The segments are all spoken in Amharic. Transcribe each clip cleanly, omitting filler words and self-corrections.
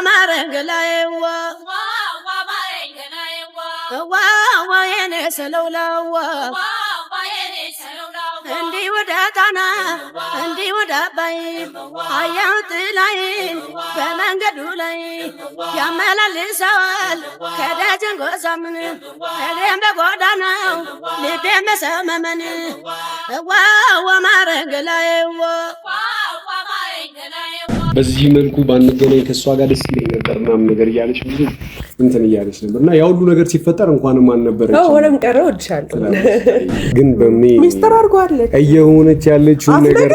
ማረንገላዬዋ ዋዋ የኔ ሰለውላዋ እንዲህ ወደ ጣና እንዲህ ወደ አባይ አያውጥ ላይ በመንገዱ ላይ ያመላልሰዋል ከደጀን ጎዛምን እግሬም በጎዳናው ልቤም በሰመመን ዋዋ ማረንገላዬዋ በዚህ መልኩ ባንገናኝ ከሷ ጋር ደስ ይለኝ ነበር ምናምን ነገር እያለች ብዙ እንትን እያለች ነበርና ያ ሁሉ ነገር ሲፈጠር እንኳንም አልነበረች ወለም ቀረው እድሻለሁ ግን ሚስተር አርጓለች እየሆነች ያለችው ነገር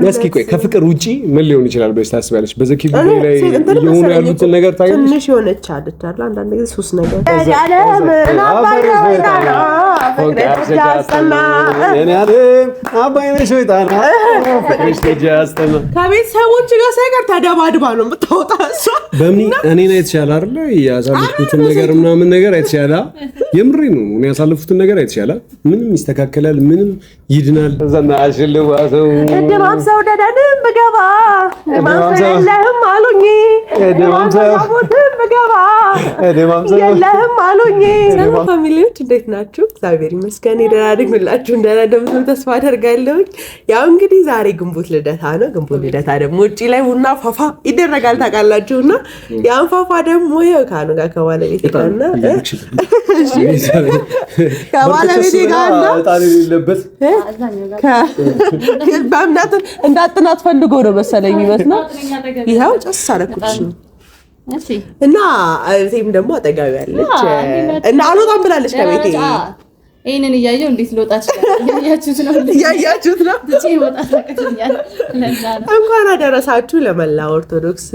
እስኪ ቆይ ከፍቅር ውጪ ምን ሊሆን ይችላል ብለሽ ታስቢያለሽ? በዚህ ጉዳይ ላይ እየሆኑ ያሉት ነገር ታይልሽ ትንሽ ሆነች አይደል? አንዳንድ ጊዜ ሱስ ነገር ያለም አባይነሽ ወይጣና ፍቅርሽ ተጃስተማ ከቤተሰቦች ጋር ሳይቀር ተደባድባ ነው የምታወጣ እሷ በምን እኔን አይተሻል አይደል? ያሳለፍኩትን ነገር ምናምን ነገር አይተሻል። የምሬ ነው እኔ ያሳለፍኩትን ነገር አይተሻል። ምንም ይስተካከላል፣ ምንም ይድናል። ዘናሽ ልዋሰው ደማም ሰው ደደንም ብገባ ደማም ሰው የለህም አሉኝ ደማም ሰው ብገባ ደማም ሰው የለህም አሉኝ። ሰላም ፋሚሊዎች እንዴት ናችሁ? እግዚአብሔር ይመስገን ደህና ነኝ። ሁላችሁ እንደምትሆኑ ተስፋ አደርጋለሁ። ያው እንግዲህ ዛሬ ግንቦት ልደታ ነው። ግንቦት ልደታ ደግሞ ውጪ ላይ ቡና ፋፋ ይደረጋል ታውቃላችሁና ያን ፋፋ ደግሞ ይኸው ካኑ ጋር ከባለቤቴ ጋርና ከባለቤቴ ጋርና ጣል የሌለበት በእምነት እንዳጥናት ፈልጎ ነው መሰለኝ ይመስላል። ይኸው ጨስ አደረኩልሽ እና እቴም ደግሞ አጠጋቢ ያለች እና አልወጣም ብላለች ከቤቴ። ይሄንን እያየሁ እንዴት ልወጣ ይችላል? እያያችሁት ነው። እንኳን አደረሳችሁ ለመላ ኦርቶዶክስ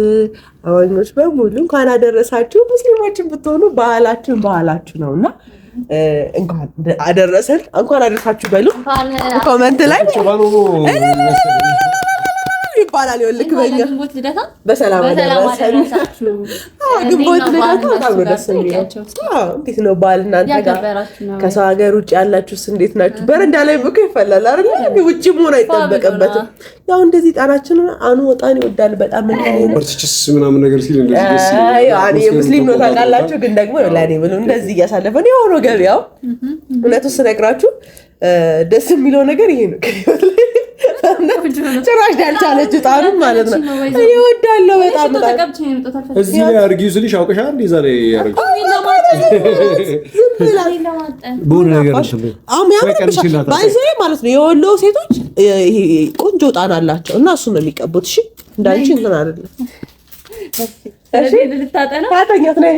አማኞች በሙሉ እንኳን አደረሳችሁ። ሙስሊሞችን ብትሆኑ ባህላችሁ ነውና እንኳን አደረሰን እንኳን አደረሳችሁ በሉ ኮሜንት ላይ ይባላል። ይወልክ በእኛ ግንቦት ልደታ በሰላም አደረሰን። ግንቦት ልደታ በጣም ነው ደስ የሚለው። እንዴት ነው በዓል እናንተ ጋር? ከሰው ሀገር ውጭ ያላችሁስ እንዴት ናችሁ? በረንዳ ላይ ብቻ ይፈላል አይደል? ውጭ መሆን አይጠበቅበትም። ያው እንደዚህ ጣናችን አኑ ወጣን ይወዳል በጣም ወርችስ ምናምን ነገር ሲል እንደዚህ ደስ ይላል። እኔ ሙስሊም ነው ታውቃላችሁ፣ ግን ደግሞ ለኔ ብሎ እንደዚህ እያሳለፈን ያው ነው ገበያው። እውነቱን ስነግራችሁ ደስ የሚለው ነገር ይሄ ነው። ጭራሽ ያልቻለች ጣኑ ማለት ነው። ይወዳለው በጣም እዚህ ላይ አርጊው ስልሽ አውቀሻል እንዴ ዛሬ ያርጊው ቦነ ነገር ባይዘይ ማለት ነው። የወሎ ሴቶች ይሄ ቆንጆ ጣና አላቸው እና እሱ ነው የሚቀቡት። እሺ እንዳንቺ እንትን አይደለም። እሺ ታጠኛት ነው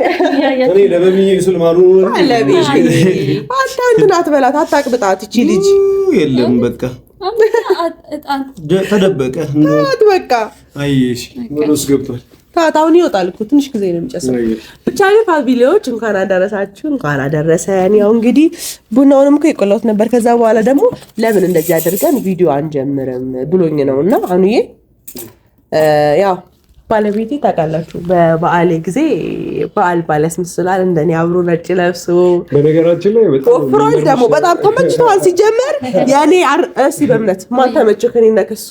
እኔ ለበሚዬ ስልማሉ አለቢ አንተ ናት በላት አታቅብጣት እቺ ልጅ የለም በቃ ተደበቀ በቃ አይሽ ወሎስ ገብቷል። ታታውን ይወጣል እኮ ትንሽ ጊዜ ነው የሚጨሰው። ብቻ ግን ፋሚሊዎች እንኳን አደረሳችሁ እንኳን አደረሰን። ያው እንግዲህ ቡናውንም እኮ የቆላሁት ነበር። ከዛ በኋላ ደግሞ ለምን እንደዚህ አድርገን ቪዲዮ አንጀምርም ብሎኝ ነውና አኑዬ ያው ባለቤቴ ታውቃላችሁ በበዓል ጊዜ በዓል ያስመስላል። እንደኔ አብሮ ነጭ ለብሶ በነገራችን ላይ ወፍሯል። ደግሞ በጣም ተመችቷል። ሲጀመር ያኔ እሺ በእምነት ማን ተመቸህ? ከኔና ከሱ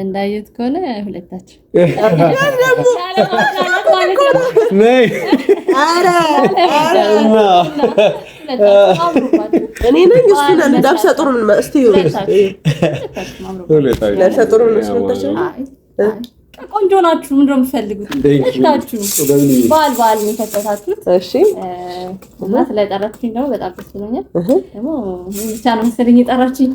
እንዳየት ከሆነ ሁለታችን ነይ እኔ ነኝ እሱ ነን ዳብሰ ጥሩ ምን እስቲ ለብሰ ጥሩ ምን ስለታችሁ ቆንጆ ናችሁ። ምንድን ነው የምትፈልጉት? ሁላችሁ በዓል የሚከተታችሁት። እሺ እና ስለጠራችሁኝ ደግሞ በጣም ደስ ብሎኛል። ደግሞ ብቻ ነው መሰለኝ የጠራችሁኝ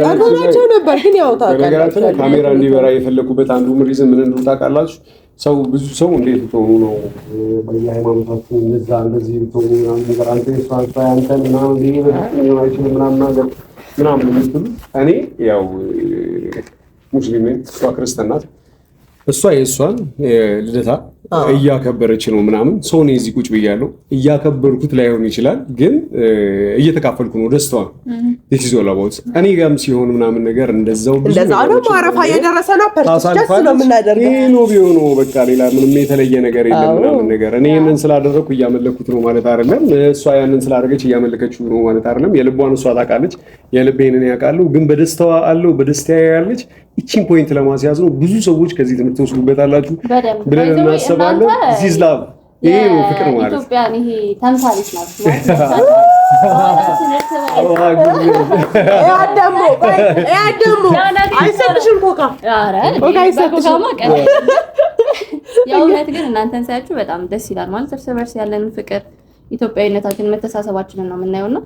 አልሆናቸው ነበር ግን ያው ታውቃላችሁ ካሜራ እንዲበራ የፈለኩበት አንዱ ሪዝን ምን እንደሆነ ታውቃላችሁ? ሰው ብዙ ሰው እንዴት ተሆኑ ነው በየሃይማኖታችሁ እንደዛ እንደዚህ ተሆኑ ምናምን ነገር አንተ ሷንታ አንተ ምናምን ነው አይችልም ምናምን ነገር ምናምን የምትሉ እኔ ያው ሙስሊም ነኝ፣ እሷ ክርስቲያን ናት። እሷ የእሷን ልደታ እያከበረች ነው ምናምን ሰው ነው እዚህ ቁጭ ብያለሁ እያከበርኩት ላይሆን ይችላል ግን እየተካፈልኩ ነው ደስታዋን ዲሲዞላቦት እኔ ጋርም ሲሆን ምናምን ነገር እንደዛው ብዙ ነው ማረፋ እየደረሰ ነው ፐርሲስት ነው የምናደርገው ይሄ ነው ቢሆን በቃ ሌላ ምንም የተለየ ነገር የለም ምናምን ነገር እኔ ያንን ስላደረኩ እያመለኩት ነው ማለት አይደለም እሷ ያንን ስላደረገች እያመለከችው ነው ማለት አይደለም የልቧን እሷ ታውቃለች የልቤን እኔ ያውቃለሁ ግን በደስታዋ አለው በደስታዬ ያለች እቺን ፖይንት ለማስያዝ ነው ብዙ ሰዎች ከዚህ ትምህርት ወስዱበታላችሁ ብለን እናስባለን ዚስ ላቭ ይሄ ነው ፍቅር ማለት ኢትዮጵያ ይሄ ተምሳሌት ናት ያደሙ አይሰጥሽም ኮካ የእውነት ግን እናንተን ሳያችሁ በጣም ደስ ይላል ማለት እርስ በርስ ያለንን ፍቅር ኢትዮጵያዊነታችንን መተሳሰባችንን ነው የምናየውና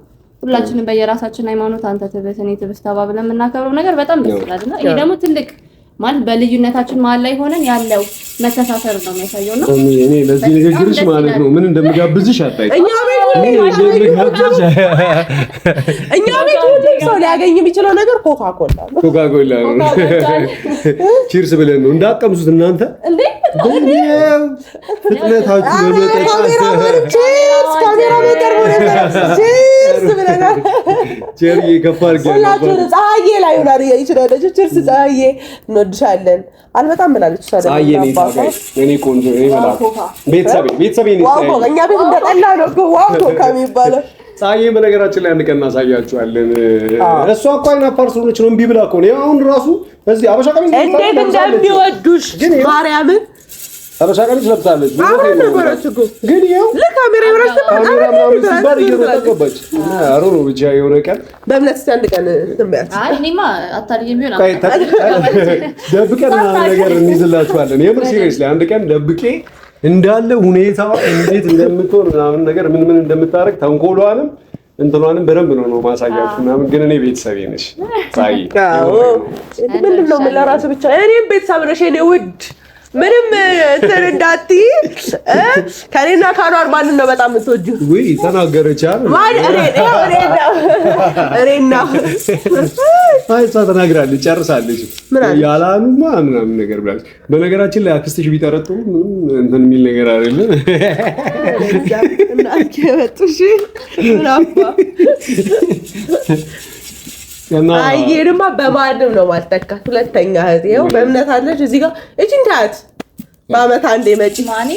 ሁላችንም በየራሳችን ሃይማኖት አንተ ትብስ እኔ ትብስ ተባብለን የምናከብረው ነገር በጣም ደስ ይላልና ይሄ ደግሞ ትልቅ ማለት በልዩነታችን መሀል ላይ ሆነን ያለው መተሳሰር ነው የሚያሳየው ነው እኔ ለዚህ ንግግርሽ ማለት ነው ምን እንደምጋብዝሽ አጣይ እኛ ቤት ሁሉ ሰው ሊያገኝ የሚችለው ነገር ኮካ ኮላ ነው ቺርስ ብለን ነው እንዳቀምሱት እናንተ እንዴ ፍጥነታችሁ ካሜራ በቀር ቺርስ ብለን ቸርዬ ከፋር ሁላችሁ ፀሐዬ ላይ ሆናል ይችላል ቺርስ ፀሐዬ እንወድሻለን አልበጣም ብላለች እኔ ቆንጆ እኔ ማለት ቤተሰቤ ነው ዋው እኛ ቤት እንደጠላ ነው ዋው ከሚባለው ፀሐዬ በነገራችን ላይ አንድ ቀን እናሳያችኋለን እሷ እኮ አይና ፓርሰሎች ነው እምቢ ብላ እኮ ነው አሁን ራሱ በዚህ አበሻ ቀሚስ እንዴት እንደሚወዱሽ ማርያምን አበሻ ቀሚስ ለብሳለች ግን ይኸው ለካሜራ ይወራሽ ሲባል እየተጠቀበች አሮሮ ብቻ የሆነ ቀን በእምነት አንድ ቀን ትንበያት አይ እኔማ አታልዬም ቢሆን ደብቀን ነገር እንይዝላችኋለን የምር ሲሪየስ ላይ አንድ ቀን ደብቄ እንዳለ ሁኔታ እንዴት እንደምትሆን ምናምን ነገር ምን እንደምታረግ ተንኮሏንም እንትኗንም በደንብ ነው ማሳያችሁ ምናምን ግን እኔ ቤተሰቤ ነሽ ፀሐይ ምንድን ነው ለራሱ ብቻ እኔም ቤተሰብ ነሽ እኔ ውድ ምንም እንትን እንዳትዪ ከኔና ካኗር ማንን ነው በጣም የምትወጂው ወይ ተናገረች አይደል እኔና አይ ተናግራለች ጨርሳለች ያላኑማ ምናምን ነገር ብላለች በነገራችን ላይ አክስትሽ ቢጠረጥሩ ምንም እንትን የሚል ነገር አይደለም እና ከበጥሽ ምናባ አይየርማ በማንም ነው ማልተካት ሁለተኛ እህት ይኸው በእምነት አለች እዚህ ጋር እቺን ታያት በአመት አንዴ መጪ ማኒ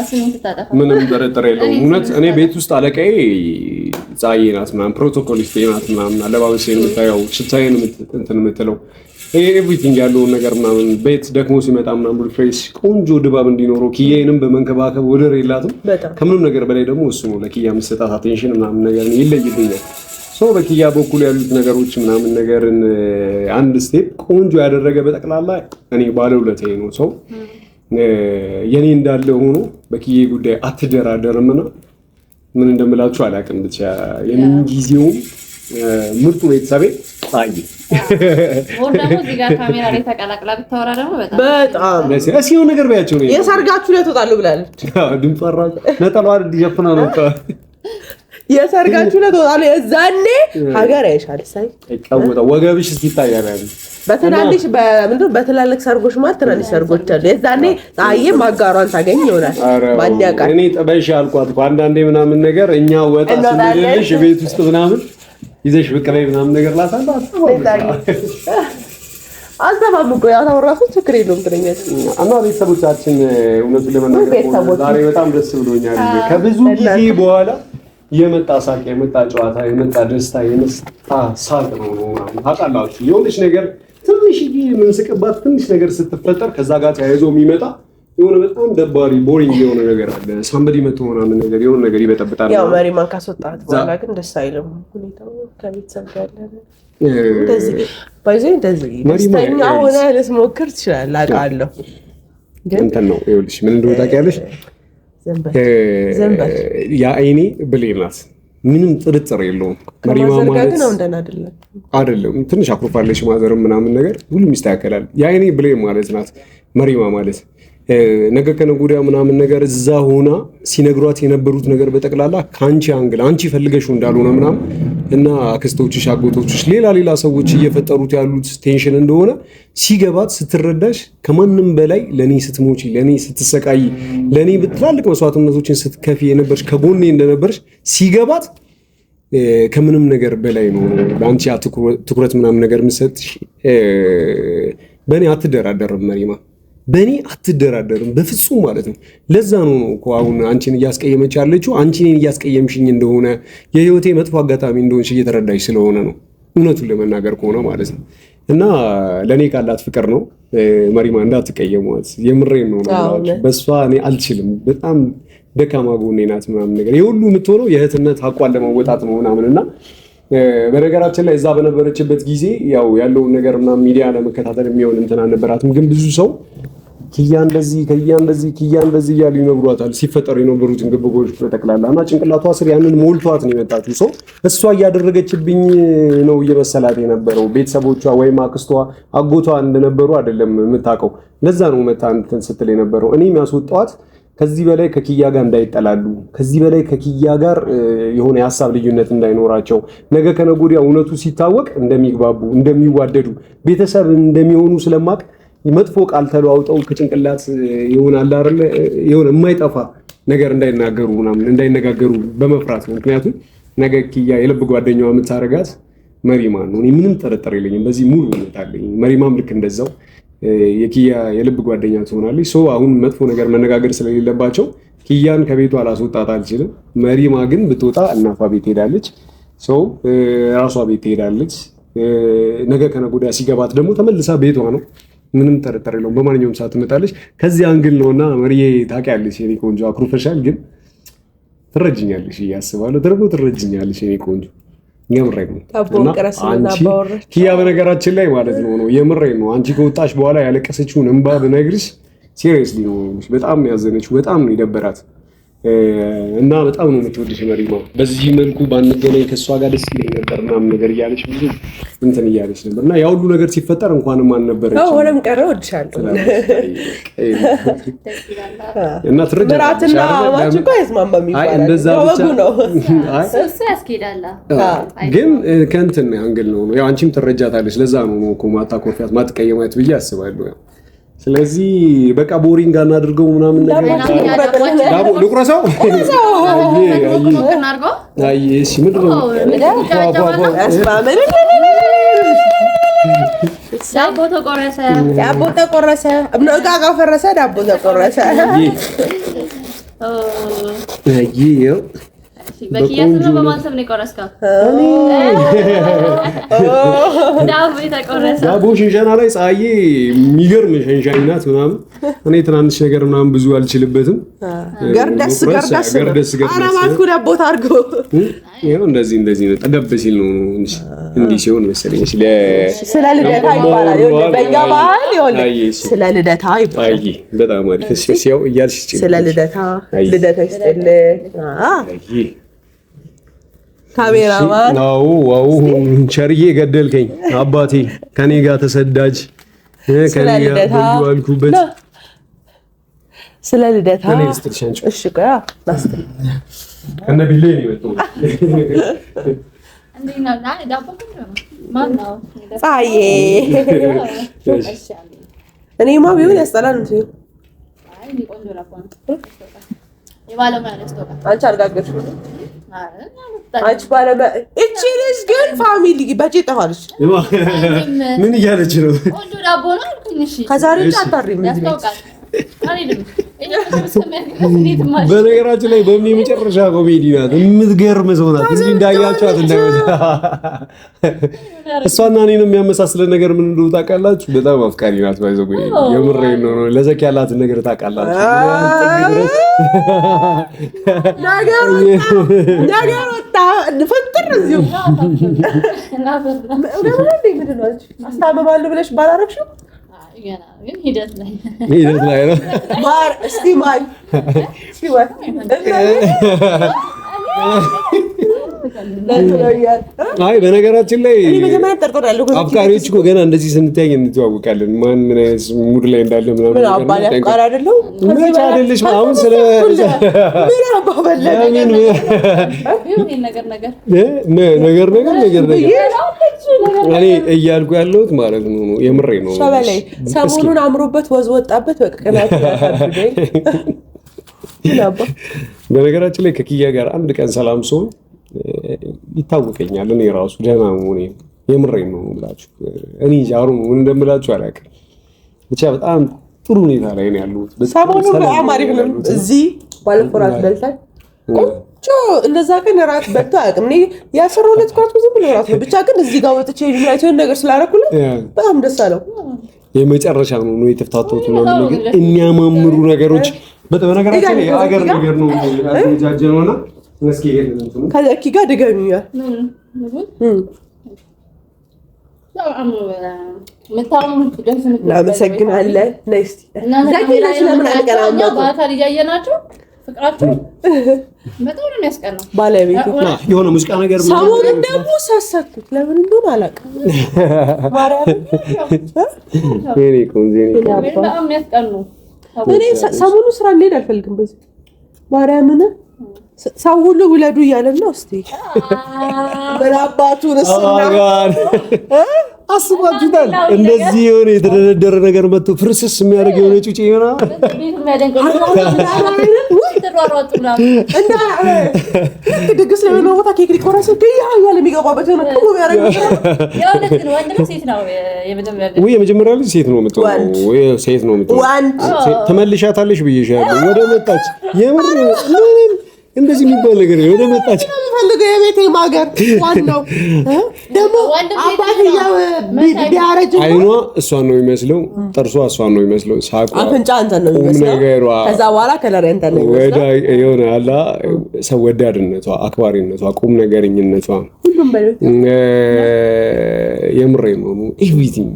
ስንት ተጣጣፈ ምንም ጥርጥር የለውም እውነት እኔ ቤት ውስጥ አለቃዬ ፀሐዬ ናት ምናምን ፕሮቶኮሊስት ናት ምናምን አለባበሴን የምታየው ሽታዬን እንትን የምትለው ኤቭሪቲንግ ያለውን ነገር ምናምን ቤት ደክሞ ሲመጣ ምናምን ፍሬሽ ቆንጆ ድባብ እንዲኖረው ኪያዬንም በመንከባከብ ወደር የላትም ከምንም ነገር በላይ ደግሞ እሱ ነው ለኪያ የምትሰጣት አቴንሽን ምናምን ነገር ይለይብኛል ሰው በኪያ በኩል ያሉት ነገሮች ምናምን ነገርን አንድ ስቴፕ ቆንጆ ያደረገ በጠቅላላ እኔ ባለውለታዬ ነው ሰው የኔ እንዳለ ሆኖ በኪያ ጉዳይ አትደራደርምና ምን እንደምላችሁ አላውቅም ብቻ የምን ጊዜው ምርጡ ቤተሰቤ ፀሐዬ ወንደሞ እዚህ ጋር ካሜራ ላይ ተቀላቅላ ብታወራ ደግሞ በጣም እሺ የሆነ ነገር በያቸው ነው የሰርጋችሁ ላይ ትወጣሉ ብላለች ድምፅ አራጭ ነጠላዋ እንዲሸፍና ነው የሰርጋችሁ ላይ ትወጣሉ የዛኔ ሀገር ያይሻል ሳይ አይቀወጣ ወገብሽ እስኪታያል በትናንሽ በምንድነው በትላልቅ ሰርጎች ማለት ትናንሽ ሰርጎች አሉ የዛኔ ፀሐዬ ማጋሯን ታገኝ ይሆናል ማን ያውቃል እኔ ጠበሽ አልኳት አንዳንዴ ምናምን ነገር እኛ ወጣ ስንልሽ ቤት ውስጥ ምናምን ይዘሽ ብቅ ላይ ምናምን ነገር ላታባት አልተባም እኮ ያው ታወራሱ ችግር የለውም ትለኛለች እና ቤተሰቦቻችን እውነቱን ለመናገር ዛሬ በጣም ደስ ብሎኛል ከብዙ ጊዜ በኋላ የመጣ ሳቅ የመጣ ጨዋታ የመጣ ደስታ የመጣ ሳቅ ነው ታውቃላችሁ የሆነች ነገር ትንሽ የምንስቅባት ትንሽ ነገር ስትፈጠር ከዛ ጋር ተያይዞ የሚመጣ የሆነ በጣም ደባሪ ቦሪንግ የሆነ ነገር አለ ሳምበዲ መቶ ምናምን ነገር የሆነ ነገር ይበጠብጣል ያው መሪማን ካስወጣት በኋላ ግን ደስ አይልም ሁኔታው ከቤተሰብ ጋር ያለ እንደዚህ ባይዘኝ እንደዚህ ደስተኛ ሆነ ልትሞክር ትችላለህ አውቃለሁ ግን እንትን ነው ይኸውልሽ ምን እንደሆነ ታውቂያለሽ ያ አይኔ ብሌን ናት ምንም ጥርጥር የለውም መሪማ ማለት አይደለም ትንሽ አኩርፋለች ማዘርም ምናምን ነገር ሁሉም ይስተካከላል ያ አይኔ ብሌን ማለት ናት መሪማ ማለት ነገ ከነገ ወዲያ ምናምን ነገር እዛ ሆና ሲነግሯት የነበሩት ነገር በጠቅላላ ከአንቺ አንግል አንቺ ፈልገሽው እንዳልሆነ ምናምን እና አክስቶችሽ፣ አጎቶችሽ፣ ሌላ ሰዎች እየፈጠሩት ያሉት ቴንሽን እንደሆነ ሲገባት ስትረዳሽ ከማንም በላይ ለኔ ስትሞቺ፣ ለኔ ስትሰቃይ፣ ለኔ ትላልቅ መስዋዕትነቶችን ስትከፊ የነበርሽ ከጎኔ እንደነበርሽ ሲገባት ከምንም ነገር በላይ ነው ለአንቺ ትኩረት ምናምን ነገር የምትሰጥሽ። በእኔ አትደራደርም መሪማ፣ በእኔ አትደራደርም በፍጹም ማለት ነው። ለዛ ነው እኮ አሁን አንቺን እያስቀየመች ያለችው አንቺ እኔን እያስቀየምሽኝ እንደሆነ የህይወቴ መጥፎ አጋጣሚ እንደሆንሽ እየተረዳሽ ስለሆነ ነው፣ እውነቱን ለመናገር ከሆነ ማለት ነው። እና ለእኔ ካላት ፍቅር ነው መሪማ፣ እንዳትቀየሟት። የምሬን ነው። በእሷ እኔ አልችልም፣ በጣም ደካማ ጎኔ ናት ምናምን ነገር። የሁሉ የምትሆነው የእህትነት አቋን ለመወጣት ነው ምናምን እና በነገራችን ላይ እዛ በነበረችበት ጊዜ ያው ያለውን ነገር ምናምን ሚዲያ ለመከታተል የሚሆን እንትን አልነበራትም። ግን ብዙ ሰው ኪያ እንደዚህ እያሉ ይነግሯታል፣ ሲፈጠሩ የነበሩትን ግብጎች በጠቅላላ እና ጭንቅላቷ ስር ያንን ሞልቷት ነው የመጣችው። ሰው እሷ እያደረገችብኝ ነው እየመሰላት የነበረው። ቤተሰቦቿ ወይም አክስቷ አጎቷ እንደነበሩ አይደለም የምታውቀው። ለዛ ነው መታ እንትን ስትል የነበረው። እኔም ያስወጣኋት ከዚህ በላይ ከኪያ ጋር እንዳይጠላሉ፣ ከዚህ በላይ ከኪያ ጋር የሆነ የሀሳብ ልዩነት እንዳይኖራቸው፣ ነገ ከነገ ወዲያ እውነቱ ሲታወቅ እንደሚግባቡ፣ እንደሚዋደዱ፣ ቤተሰብ እንደሚሆኑ ስለማቅ መጥፎ ቃል ተለዋውጠው ከጭንቅላት ይሆናል አይደል የሆነ የማይጠፋ ነገር እንዳይናገሩ ምናምን እንዳይነጋገሩ በመፍራት ነው። ምክንያቱም ነገ ኪያ የልብ ጓደኛዋ የምታረጋት መሪማን ነው። እኔ ምንም ጥርጥር የለኝም፣ በዚህ ሙሉ እምነት አለኝ። መሪማም ልክ እንደዛው የኪያ የልብ ጓደኛ ትሆናለች። ሶ አሁን መጥፎ ነገር መነጋገር ስለሌለባቸው ኪያን ከቤቷ አላስወጣት አልችልም። መሪማ ግን ብትወጣ እናቷ ቤት ሄዳለች፣ ሶ ራሷ ቤት ሄዳለች። ነገ ከነገ ወዲያ ሲገባት ደግሞ ተመልሳ ቤቷ ነው። ምንም ጥርጥር የለውም፣ በማንኛውም ሰዓት ትመጣለች። ከዚህ አንግል ነውና መሪዬ ታውቂያለሽ፣ የኔ ቆንጆ አኩርፈሻል፣ ግን ትረጅኛለሽ እያስባለሁ። ደግሞ ትረጅኛለሽ የኔ ቆንጆ የምሬን ነው። አንቺ ኪያ በነገራችን ላይ ማለት ነው የምሬን ነው። አንቺ ከወጣሽ በኋላ ያለቀሰችውን እንባ ብነግርሽ ሲሪየስሊ ነው በጣም ያዘነችው፣ በጣም ነው የደበራት እና በጣም ነው የምትወድሽ መሪማ። በዚህ መልኩ ባንገናኝ ከእሷ ጋር ደስ ይለኝ ነበር ምናምን ነገር እያለች ብዙ እንትን እያለች ነበር እና ያ ሁሉ ነገር ሲፈጠር እንኳንም አልነበረች ሆነም ቀረ እወድሻለሁ እና ትረጃለሽ እኮ አይስማማም ይባላል። እንደዛ ብቻ ነው እሱ ያስኬዳል። ግን ከእንትን አንግል ነው ያው አንቺም ትረጃታለሽ። ለዛ ነው እኮ ማታኮርፊያት ማትቀየማት ብዬ አስባለሁ። ያው ስለዚህ በቃ ቦሪንግ አናድርገው ምናምን ነገር ዳቦ ልቁረሰው። አይ እሺ፣ ምንድን ነው ዳቦ ተቆረሰ፣ እቃ ፈረሰ፣ ዳቦ ተቆረሰ። በኪያ ስም ነው በማሰብ ነው የቆረስከው? ዳቦ የተቆረሰ ዳቦ ሽንሸና ላይ ፀሐዬ የሚገርም ሸንሻኝ ናት ምናምን። እኔ ትናንሽ ነገር ምናምን ብዙ አልችልበትም። ገርደስ አረማትኩ ዳቦ ታርጎ ይኸው እንደዚህ ነው። ጠገብ ሲል ነው እንዲህ ሲሆን መሰለኝ ስለ ልደታ ይባላል። በእኛ ባህል ስለ ልደታ ይባላል። በጣም አሪፍ ሲያው እያልሽ ስለ ልደታ ይስጥልህ ካሜራማን ነው። ዋው ቸርዬ ገደልከኝ አባቴ፣ ከኔ ጋር ተሰዳጅ ከኔ ጋር ብዙ አልኩበት። ስለ ልደታ እሺ ቆይ ላስጥል ከነ ቢሌ ነው የመጣው። እንዴና ዳቦ ማን ነው ፀሐዬ? እኔማ ቢሆን ያስጠላል እንዴ? አይ ቆንጆ ዳቦ ነው የባለሙያ ነስቶካ አንቺ አርጋገርሽው አንቺ ባለሙያ። እቺ ልጅ ግን ፋሚሊ በጪ ጠፋለች። ምን እያለች ነው? ቆንጆ ዳቦ ነው አልኩኝ። እሺ ከዛሬ አታሪም እንዴ? በነገራችን ላይ በምን የመጨረሻ ኮሜዲ ናት፣ የምትገርም ሰው ናት። እዚህ እንዳያችኋት እንዳይመጣ እሷና እኔን የሚያመሳስለን ነገር ምን እንደሆነ ታውቃላችሁ? በጣም አፍቃሪ ናት። ባይዘው የምሬን ነው። ለዘኪ ያላትን ነገር ታውቃላችሁ። ነገር ወጣ ፈጥር እዚሁ አስታመማለሁ ብለሽ ባላረግሽው ግን ሂደት ላይ ነው። ማር እስቲ ማይ አይ በነገራችን ላይ አፍቃሪዎች እኮ ገና እንደዚህ ስንተያይ እንተዋወቃለን። ማን ምን አይነት ሙድ ላይ እንዳለ ምናምን አባል ያፍቃር አይደለም ምን አይደለሽ አሁን ስለ ምን አባበለ ነገር እኔ እያልኩ ያለሁት ማለት ነው የምሬ ነው። ሸበላይ ሰሞኑን አምሮበት ወዝ ወጣበት በቃ ቀናት ያሳድገኝ። በነገራችን ላይ ከኪያ ጋር አንድ ቀን ሰላም ሰው ይታወቀኛል። እኔ ራሱ ደህና መሆኔ የምሬን ነው ብላችሁ እኔ ጃሩ ምን እንደምላችሁ አላውቅም። ብቻ በጣም ጥሩ ሁኔታ ላይ ነው ያሉት። ሰሞኑን በጣም አሪፍ ነው። እዚህ ባለፈው ራት በልተን ቆንጆ እንደዛ ቀን ራት በልቶ አያውቅም። እኔ የ12 ኳርት ብዙ ብሎ ራት ነው። ብቻ ግን እዚህ ጋር ወጥቼ ዩናይትድ ነገር ስላደረኩለት በጣም ደስ አለው። የመጨረሻ ነው የተፍታቶቱ ነው ነገር የሚያማምሩ ነገሮች በነገራችን ላይ የሀገር ነገር ነው ያዘጋጀነውና እስኪ ከዘኪ ጋር ድገሚያ እናመሰግናለን። ነስቲ ዘኪ ለምን አልቀራም ባታል እያየናችሁ ፍቅራችሁ በጣም ነው የሚያስቀናው። ባለቤቱ የሆነ ሙዚቃ ነገር ሰሞኑን ደግሞ ሳሳኩት ለምን እንደሆነ አላውቅም። ማርያም እኔ ኮንዜኒ በጣም የሚያስቀኑ እኔ ሰሞኑን ስራ ልሄድ አልፈልግም። በዚህ ማርያምን ሰው ሁሉ ውለዱ እያለን ነው። እስቲ በአባቱ አስባችሁታል? እንደዚህ የሆነ የተደረደረ ነገር መጥቶ ፍርስስ የሚያደርግ የሆነ ጩጬ ይሆናል። ድግስ ላይ ነው ቦታ ኬክ ሊቆረስ ያለ የሚገባበት የሆነ ጥሩ ያደርግ የመጀመሪያ ልጅ ሴት ነው የምትሆነው ወይ ሴት ነው የምትሆነው። ተመልሻታለሽ ብዬሻለሁ። ወደ መጣች የምር ምንም እንደዚህ የሚባል ነገር ነው። ወደ መጣች ፈልገው የቤቴ ማገር ዋናው ደግሞ አባትየው ቢያረጅ አይኗ እሷን ነው የሚመስለው፣ ጥርሷ እሷን ነው የሚመስለው፣ ሳቋ አፍንጫ አንተን ነው የሚመስለው። ከዛ በኋላ ከለር አንተን ነው የሚመስለው። የሆነ አላ ሰው ወዳድነቷ፣ አክባሪነቷ፣ ቁም ነገረኝነቷ ሁሉም በለው የምሬ ነው ኤቭሪቲንግ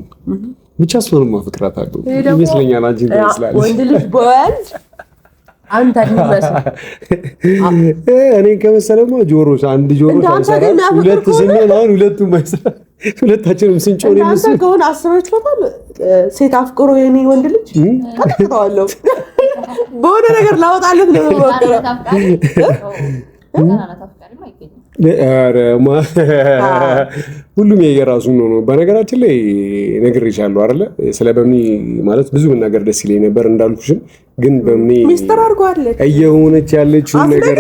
ብቻ እሷን ማፍቅራት አለው ይመስለኛል። አንቺ ትመስላለች ወንድ ልጅ በወንድ አንተ ይመስል እኔ ከመሰለማ ጆሮሽ አንድ ጆሮ ሳይሰራ ሁለት ስሜን አሁን ሁለቱም ማይሰራ ሁለታችንም ስንጮህ ነው አንተ ከሆነ አስረች በጣም ሴት አፍቅሮ የኔ ወንድ ልጅ ቀጥታለሁ በሆነ ነገር ላወጣለት ነው ወቀረ ሁሉም የየራሱ ነው። በነገራችን ላይ ነግሬሻለሁ አይደለ? ስለ በምኒ ማለት ብዙ ነገር ደስ ይለኝ ነበር እንዳልኩሽም፣ ግን በምኒ ሚስተር አድርጓለች እየሆነች ያለችው ነገር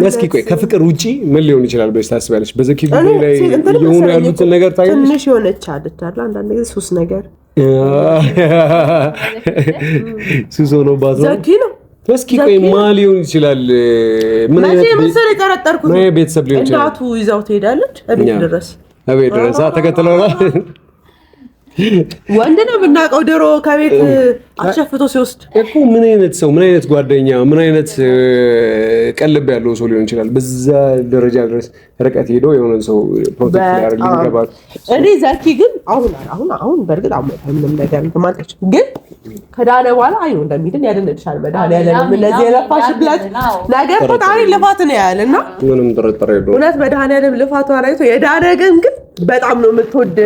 እስኪ ቆይ ከፍቅር ውጪ ምን ሊሆን ይችላል ብለሽ ታስቢያለሽ? በዘኪ ጉዳይ ላይ እየሆኑ ያሉትን ነገር ታያለሽ። ትንሽ የሆነች አለች አይደል? አንዳንድ ጊዜ ሱስ ነገር ሱስ ሆኖባት ነው ዘኪ ነው። እስኪ ቆይ ማን ሊሆን ይችላል? ምን አይነት ቤተሰብ ሊሆን ይችላል? እናቱ ይዛው ትሄዳለች እቤት ድረስ ተከትለውናል። ወንድ ነው የምናውቀው ድሮ ከቤት አሸፍቶ ሲወስድ እኮ ምን አይነት ሰው፣ ምን አይነት ጓደኛ፣ ምን አይነት ቀልብ ያለው ሰው ሊሆን ይችላል? በዛ ደረጃ ድረስ ርቀት ሄዶ የሆነ ሰው ፕሮቴክት ያደርግ ይገባል። እኔ ዘኪ ግን አሁን በእርግጥ ምንም ነገር ማለች ግን ከዳነ በኋላ አይ እንደሚድን ያደነድሻል። መድኃኒዓለም ለዚህ የለፋሽበት ነገር ፈጣሪ ልፋት ነው ያለና ምንም ጥርጥር የለውም። እውነት መድኃኒዓለም ልፋቷን አይቶ የዳነ ግን በጣም ነው የምትወድ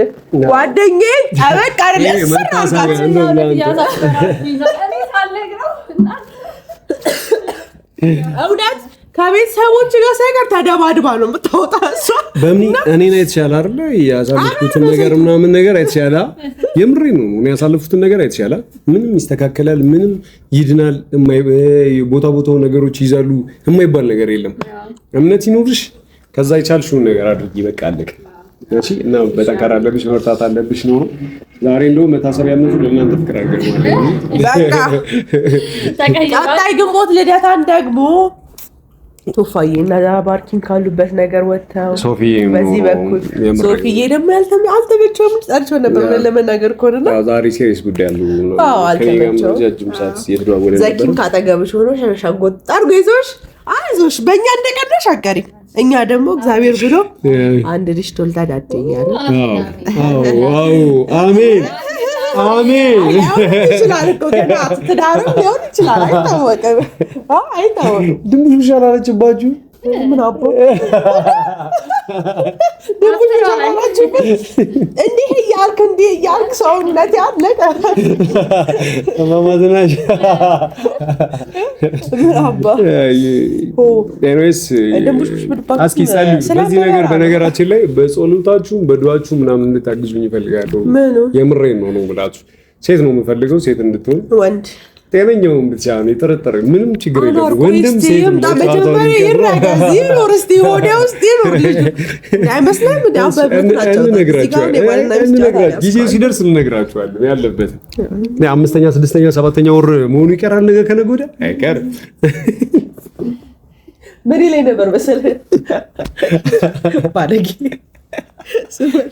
ጓደኛዬ አበቃ አይደል ሰራጋት እውነት ከቤተሰቦች ጋር ሳይቀር ተደባድባ ነው የምታወጣ እሷ። በምን እኔን አይተሻል አይደል? ያሳለፍኩትን ነገር ምናምን ነገር አይተሻል። የምሬ ነው። እኔ ያሳለፍኩትን ነገር አይተሻል። ምንም ይስተካከላል፣ ምንም ይድናል፣ ቦታው ነገሮች ይዛሉ የማይባል ነገር የለም። እምነት ይኖርሽ፣ ከዛ የቻልሽውን ነገር አድርጊ። በቃ አለቀ። እሺ። እና በጠንካራ አለብሽ፣ መርታት አለብሽ ነው። ዛሬ እንደው መታሰቢያነቱ ለእናንተ ፍቅር አድርገን ማለት ነው። በቃ ቀጣይ ግንቦት ልደታን ደግሞ ሶፋዬ እና ባርኪን ካሉበት ነገር ወጥተው በዚህ በኩል ሶፊዬ ደግሞ አልተመቸውም። ጸርቸው ነበር ለመናገር ኮርና ዛሬ ሲሪየስ ጉዳይ አሉ ነው። አልተመቸውም። ዘኪም ካጠገብሽ ሆኖ ሸሸጎጥ አድርጎ ይዞሽ አይዞሽ በእኛ እንደቀናሽ አጋሪ እኛ ደግሞ እግዚአብሔር ብሎ አንድ ልጅ ተወልዳ ዳደኛል። አሜን አሜን። ይችላል እኮ ገና ትዳርም ሊሆን ይችላል። አይታወቅም። ድምፅሽ አላለችባችሁ ምን አቦ ደቡል ያላችሁ እንዲህ እያልክ ሰውነት ያለቀ ማማዝናሽ ምን አባ ኤኒዌይስ እስኪ ጸልዩ በዚህ ነገር። በነገራችን ላይ በጸሎታችሁ በዱዓችሁ ምናምን እንድታግዙኝ ይፈልጋለሁ። የምሬን ነው ብላችሁ ሴት ነው የምፈልገው፣ ሴት እንድትሆን ወንድ ጤነኛውን ብቻ ነው የጠረጠረ ምንም ችግር የለም። ወንድም ሴት ጊዜ ሲደርስ እንነግራችኋለን ያለበት 5ኛ 6ኛ 7ኛ ወር መሆኑ ይቀራል። ነገር ከነገ ወዲያ አይቀርም። ምን ላይ ነበር መሰለህ ባለጌ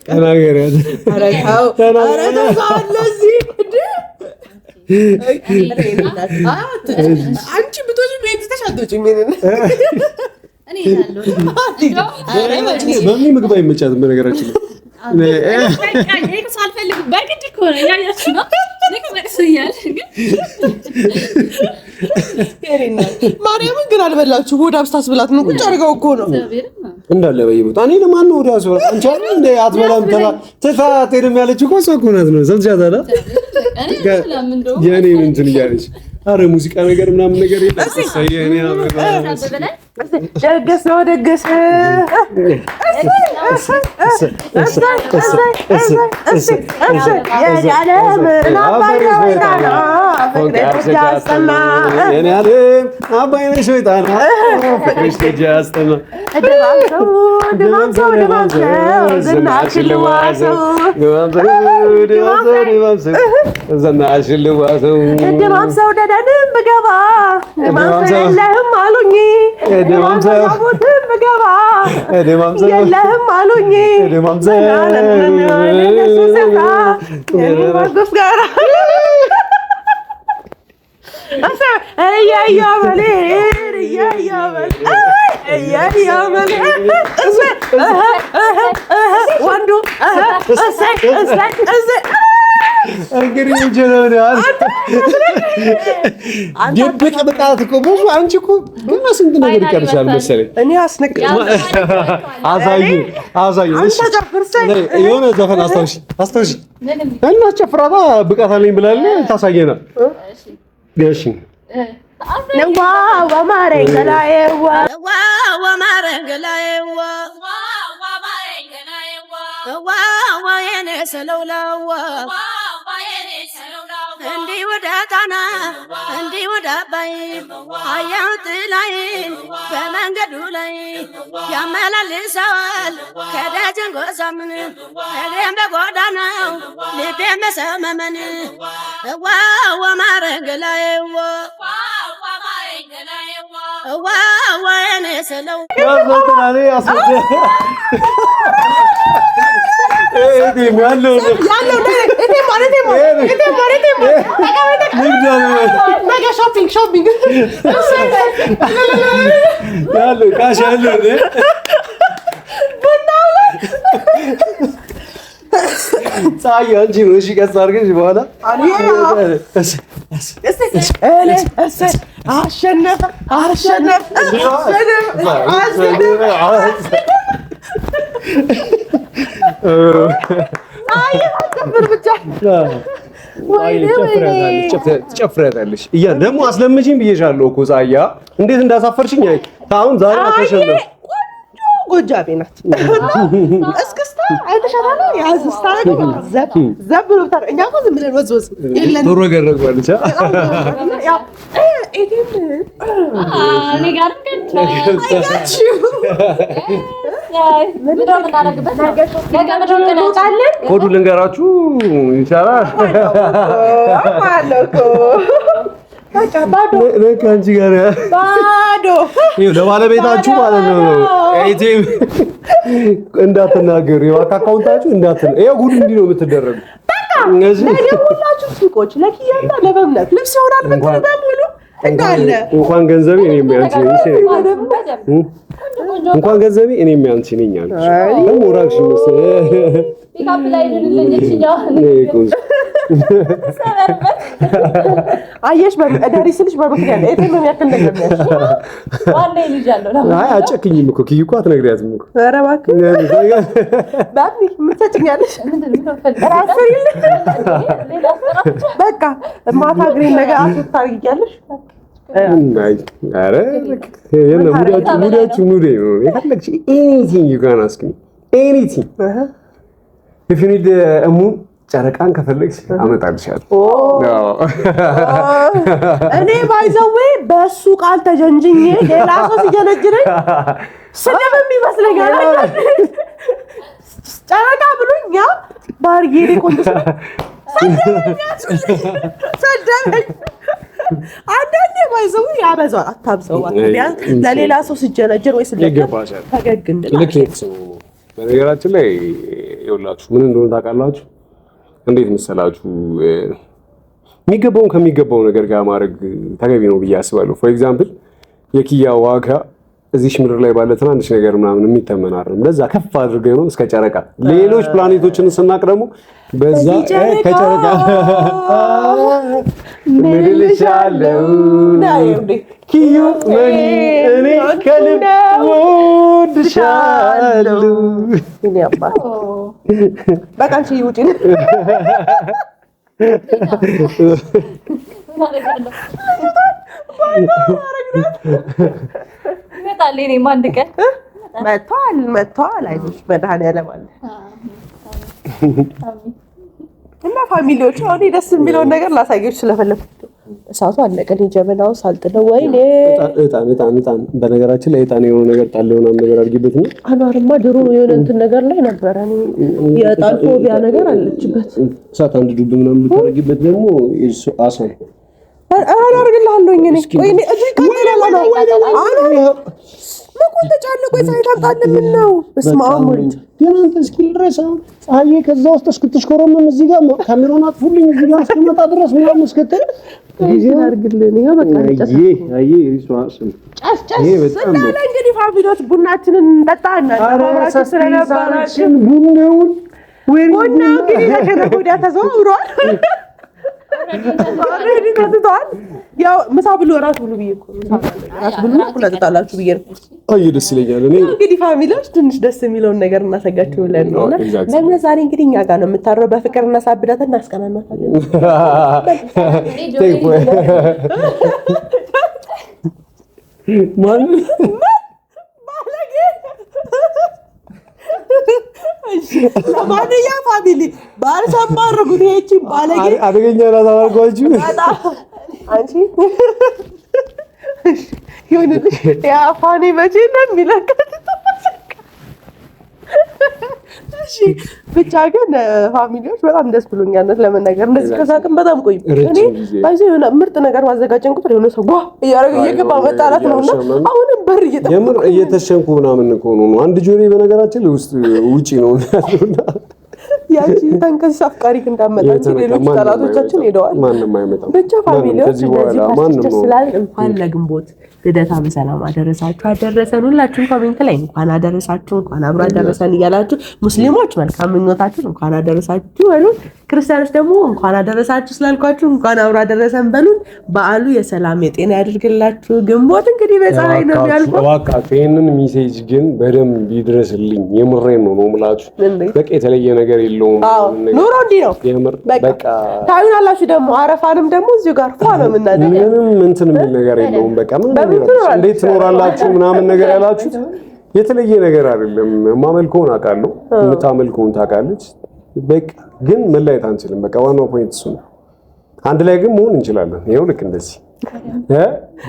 ተናገሪያት አንቺ ብቶሽ ቤት ተሻዶች በምን ምግብ አይመቻትም። በነገራችን ማርያምን ግን አልበላችሁ ሆድ አብስታስ ብላት ነው ቁጭ አድርገው እኮ ነው እንዳለ በይቦታ እኔ ለማን ነው ወዲያ ሰው አንቺ አይደል እንደ አትበላም ተፋቴንም ያለችው እኮ ሰው ናት ነው ሰምቻታለሁ። የኔ እንትን እያለች አረ ሙዚቃ ነገር ምናምን ነገር የለም። እኔ ደግስ ነው ደግስ ብገባ የለህም አሉኝ የለህም አሉኝ ወንዱ እንግዲህ ጀነራል ደብቀ በቃት እኮ ብዙ አንቺ እኮ ግን ስንት ነገር ይቀርሻል መሰለኝ። እኔ አስነቀ አሳዩ የሆነ ዘፈን አስታውሺ እና ጨፍራታ ብቃት አለኝ ብላለች ታሳየና እሺ ነዋ ወማረኝ ገላዬዋ ወማረኝ ገላዬዋ የኔ ሰለውላዋ እንዲህ ወደ ጣና እንዲህ ወደ አባይ አያውት ላይ በመንገዱ ላይ ያመላልሰዋል ከደጀን ጎዛምን እግሬም በጎዳናው ልቤም በሰመመን ወማረኝ ገላዬዋ የኔ ሰለው ፀሐይ አንቺ ነው። እሺ ቀስ አድርገሽ በኋላ አሸነፈ ትጨፍሪያታለሽ። ደግሞ አስለምጂኝ ብዬሻለሁ እኮ ፀሐያ፣ እንዴት እንዳሳፈርሽኝ አሁን ዛሬ አተሸነፍ ጎጃሜ ናት። እስክስታ አይተሻታል? ያዝስታ ዘብ ነው። እኛ እኮ ዝም ብለን ወዝወዝ የለን ትረገረጓለች። ኮዱ ልንገራችሁ ይቻላል። ከአንቺ ጋር ባዶ ለባለቤታችሁ ማለት ነው። ኤቲኤም እንዳትናገሩ፣ የባንክ አካውንታችሁ እንዳትናገሩ። ይሄ ጉድ እንዲህ ነው የምትደረጉ። ለሁላችሁ ሱቆች ለኪያና ለበምነት ልብስ ይሆናል በሙሉ እንዳለ እንኳን ገንዘቤ እኔም ያንቺ ነኝ እንኳን ገንዘቤ እኔም ያንቺ ነኝ አለች። ደግሞ ራክሽ መሰለኝ ፒካፕ ላይ ልልልኝ እቺኛው አየሽ በመዳሪ ስልሽ በምክንያት እቴ ነው ያክል ነገር ነው ዋና ይልጃለሁ አይ አጨክኝም እኮ ኪዩ እኮ አትነግሪያትም እኮ ኧረ እባክህ ባቢ ምን ትጨኛለሽ ራስሪል በቃ ማታ ግሬን ነገር አትታርጊያለሽ ኧረ ሙዳችሁ ሙዴ ነው የፈለግሽ anything you can ask me anything if you need እሙን ጨረቃን ከፈለግሽ አመጣልሻለሁ እኔ ባይዘዌ በሱ ቃል ተጀንጅኜ ሌላ ሰው ሲጀነጅነኝ ስለም ይመስለኛል ጨረቃ ብሎኛ ባርጌ ቆንጆ ሰደበኝ አንዳንዴ ባይዘው ያበዛል አታብዛው ቢያንስ ለሌላ ሰው ሲጀነጅር ወይ ስለገባሻል ፈገግ እንድላችሁ በነገራችን ላይ ይኸውላችሁ ምን እንደሆነ ታውቃላችሁ እንዴት መሰላችሁ የሚገባውን ከሚገባው ነገር ጋር ማድረግ ተገቢ ነው ብዬ አስባለሁ ፎር ኤግዛምፕል የኪያ ዋጋ እዚህ ምድር ላይ ባለ ትናንሽ ነገር ምናምን የሚተመን አይደለም ለዛ ከፍ አድርገው ነው እስከ ጨረቃ ሌሎች ፕላኔቶችን ስናቅ ደግሞ በዛ ከጨረቃ ምድልሻለው ኪዩ መኒ እኔ ከልብ ወድሻለው እኔ አባት በቃ አንቺ ውጪ መጣል እኔ ማንድ ቀን መጥቷል አይዞሽ መድኃኒዓለም አለ እና ፋሚሊዎች አሁን ደስ የሚለውን ነገር ላሳየሽ ስለፈለኩ እሳቱ አለቀን ጀበናው ሳልጥለው ወይኔ እጣን በነገራችን ላይ እጣን የሆነ ነገር ጣል የሆነ ነገር አድርጊበት ነው አኗርማ ድሮ የሆነ እንትን ነገር ላይ ነበር የእጣን ፎቢያ ነገር አለችበት እሳት አንድ ዱብ ምናምን ብታረጊበት ደግሞ አሳን አላርግልሃለሁኝ እኔ ወይኔ እዚህ ቀጥላለሁ ነው ለቆንተ ጫለቆ ሳይታጣል ምን ነው በስመ አብ ወልድ ግን አንተ እስኪል ድረስ ፀሐዬ ከዛ ውስጥ እስክትሽኮረመም እዚህ ጋር ካሜራውን አጥፉልኝ እዚህ ጋር እስከመጣ ድረስ ምናምን እስከተል ጊዜ አድርግልኝ ይሄ በቃ አይ ሪሷስ ይሄ በጣም እና እንግዲህ ፋሚሊዎች ቡናችንን እንጠጣና አብራችሁ ስለነበራችሁ ቡናውን እንግዲህ ለከነኮዲያ ተዘዋውሯል አሬዲ ከተቷል ያው ምሳ ብሉ እራት ብሉ ብዬ እኮ እራት ብሉ ለተጣላችሁ ብዬ ነው አይ ደስ ይለኛል እኔ እንግዲህ ፋሚሊዎች ትንሽ ደስ የሚለውን ነገር እናሰጋችሁ ብለን ነውና ለምን ዛሬ እንግዲህ እኛ ጋር ነው የምታረው በፍቅር እናሳብዳት እናስቀናናታለን ማን ለማንኛ ፋሚሊ ባልሰማ አድርጉት ይህቺን ባለጌ አደገኛ ናት አልኳችሁ አንቺ ይሁንልሽ የአፋኔ መቼ ነው የሚለቀት እሺ ብቻ ግን ፋሚሊዎች በጣም ደስ ብሎኛል ለመናገር እንደዚህ ከሳቅም በጣም ቆይ እኔ ባይዘው የሆነ ምርጥ ነገር ማዘጋጀን ቁጥር የሆነ ሰው እያደረገ እየገባ መጣላት ነውና አሁንም በር የምር እየተሸንኩ ምናምን እኮ ነው አንድ ጆሪ በነገራችን ውስጥ ውጪ ነው ያለውና ያቺ ተንከስ አፍቃሪ እንዳመጣች ሌሎች ጠላቶቻችን ሄደዋል ማንንም አይመጣም ብቻ ፋሚሊዎች እንደዚህ ስላል እንኳን ለግንቦት ልደታ በሰላም አደረሳችሁ አደረሰን ሁላችሁም ኮሜንት ላይ እንኳን አደረሳችሁ እንኳን አብሮ አደረሰን እያላችሁ ሙስሊሞች መልካም ምኞታችሁን እንኳን አደረሳችሁ በሉ ክርስቲያኖች ደግሞ እንኳን አደረሳችሁ ስላልኳችሁ እንኳን አብሮ አደረሰን በሉን በዓሉ የሰላም የጤና ያድርግላችሁ ግንቦት እንግዲህ በፀሐይ ነው ያልኩት እባካችሁ ይሄንን ሜሴጅ ግን በደንብ ይድረስልኝ የምሬን ነው የምላችሁ በቃ የተለየ ነገር የለውም ኑሮ እንዲህ ነው የምር በቃ ታዩናላችሁ ደግሞ አረፋንም ደግሞ እዚሁ ጋር ፏ ነው የምናደርገው ምንም እንትን የሚል ነገር የለውም በቃ እንዴት ትኖራላችሁ ምናምን ነገር ያላችሁት የተለየ ነገር አይደለም ማመልከውን አውቃለሁ የምታመልከውን ታውቃለች በቃ ግን መለያየት አንችልም በቃ ዋናው ፖይንት እሱ ነው አንድ ላይ ግን መሆን እንችላለን ይሄው ልክ እንደዚህ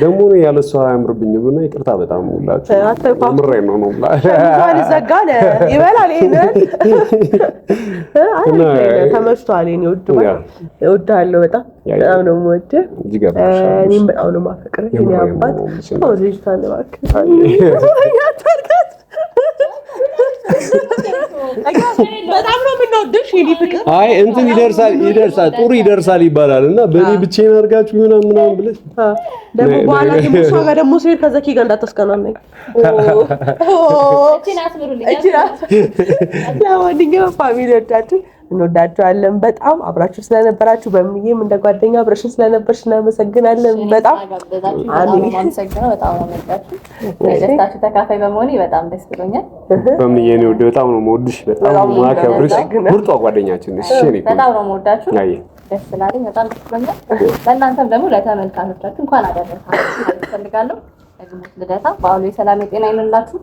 ደግሞ ነው ያለሷ አያምርብኝም እና ይቅርታ በጣም ሁላችሁ ምሬ ነው እንኳን ዘጋለ ይበላል ይሄንን ተመችቷል እኔ እወድሃለሁ በጣም ነው የምወድህ እኔም በጣም ነው የማፈቅርህ እኔ አባት ልጅ ታለባክ በጣም ነው የምንወድሽ የኔ ፍቅር አይ እንትን ይደርሳል ጥሩ ይደርሳል ይባላል እና በእኔ ብቻዬን አድርጋችሁ ምናምን ብለሽ ደግሞ በኋላ ደግሞ እሷ ጋር ደግሞ ሲሄድ ከዘኪ ጋር እንዳታስቀናነኝ ለማንኛውም ፋሚሊዎቻችን እንወዳችኋለን በጣም አብራችሁ ስለነበራችሁ። በምዬም እንደ ጓደኛ አብረሽን ስለነበርሽ እናመሰግናለን በጣም። አሜን። በጣም ነው የምወዳችሁ። ደስታችሁ ተካፋይ በመሆኔ በጣም ደስ ብሎኛል። በምዬ ነው በጣም ነው የምወድሽ፣ በጣም ነው የማከብርሽ። ምርጧ ጓደኛችን ነሽ። እሺ በጣም ነው የምወዳችሁ። ደስ ስላለኝ በጣም ደስ ብሎኛል። ለእናንተም ደግሞ ለተመልካቾቻችሁ እንኳን አደረሳችሁ ማለት እፈልጋለሁ። ለግንቦት ልደታ በዓሉ የሰላም የጤና ይሁንላችሁ።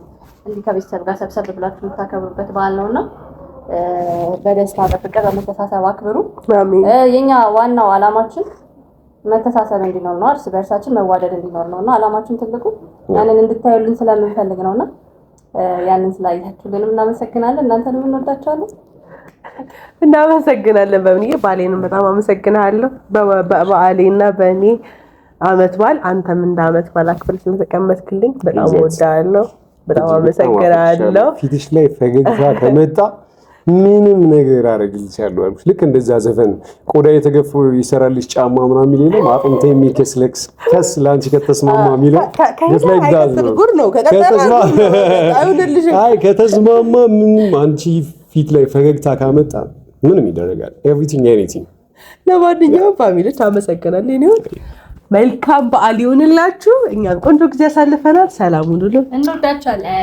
እንዲህ ከቤተሰብ ጋር ሰብሰብ ብላችሁ የምታከብሩበት በዓል ነውና በደስታ በፍቅር በመተሳሰብ አክብሩ። የኛ ዋናው አላማችን መተሳሰብ እንዲኖር ነው፣ እርስ በእርሳችን መዋደድ እንዲኖር ነውና አላማችን ትልቁ ያንን እንድታዩልን ስለምንፈልግ ነውና ያንን ስላያችሁልንም እናመሰግናለን። እናንተንም እንወዳችኋለን። እናመሰግናለን። በእኔ ባሌንም በጣም አመሰግናለሁ። በባሌና በእኔ አመት በዓል አንተም እንደ አመት በዓል አክብር ስለተቀመጥክልኝ በጣም እወዳለሁ። በጣም አመሰግናለሁ። ፊትሽ ላይ ፈገግታ ከመጣ ምንም ነገር አደርግልሻለሁ አልኩሽ። ልክ እንደዛ ዘፈን ቆዳ የተገፉ ይሰራልሽ ጫማ ምናምን የሚል የለም አጥንቴ የሚከስለክስ ከስ ላንቺ ከተስማማ የሚለው ከተስማማ ምንም አንቺ ፊት ላይ ፈገግታ ካመጣ ምንም ይደረጋል። ኤቭሪቲንግ ኤኒቲንግ። ለማንኛውም ፋሚሊዎች አመሰግናለሁ። እኔ መልካም በዓል ይሁንላችሁ። እኛም ቆንጆ ጊዜ አሳልፈናል። ሰላም ሁኑልን። እንወዳችኋለን።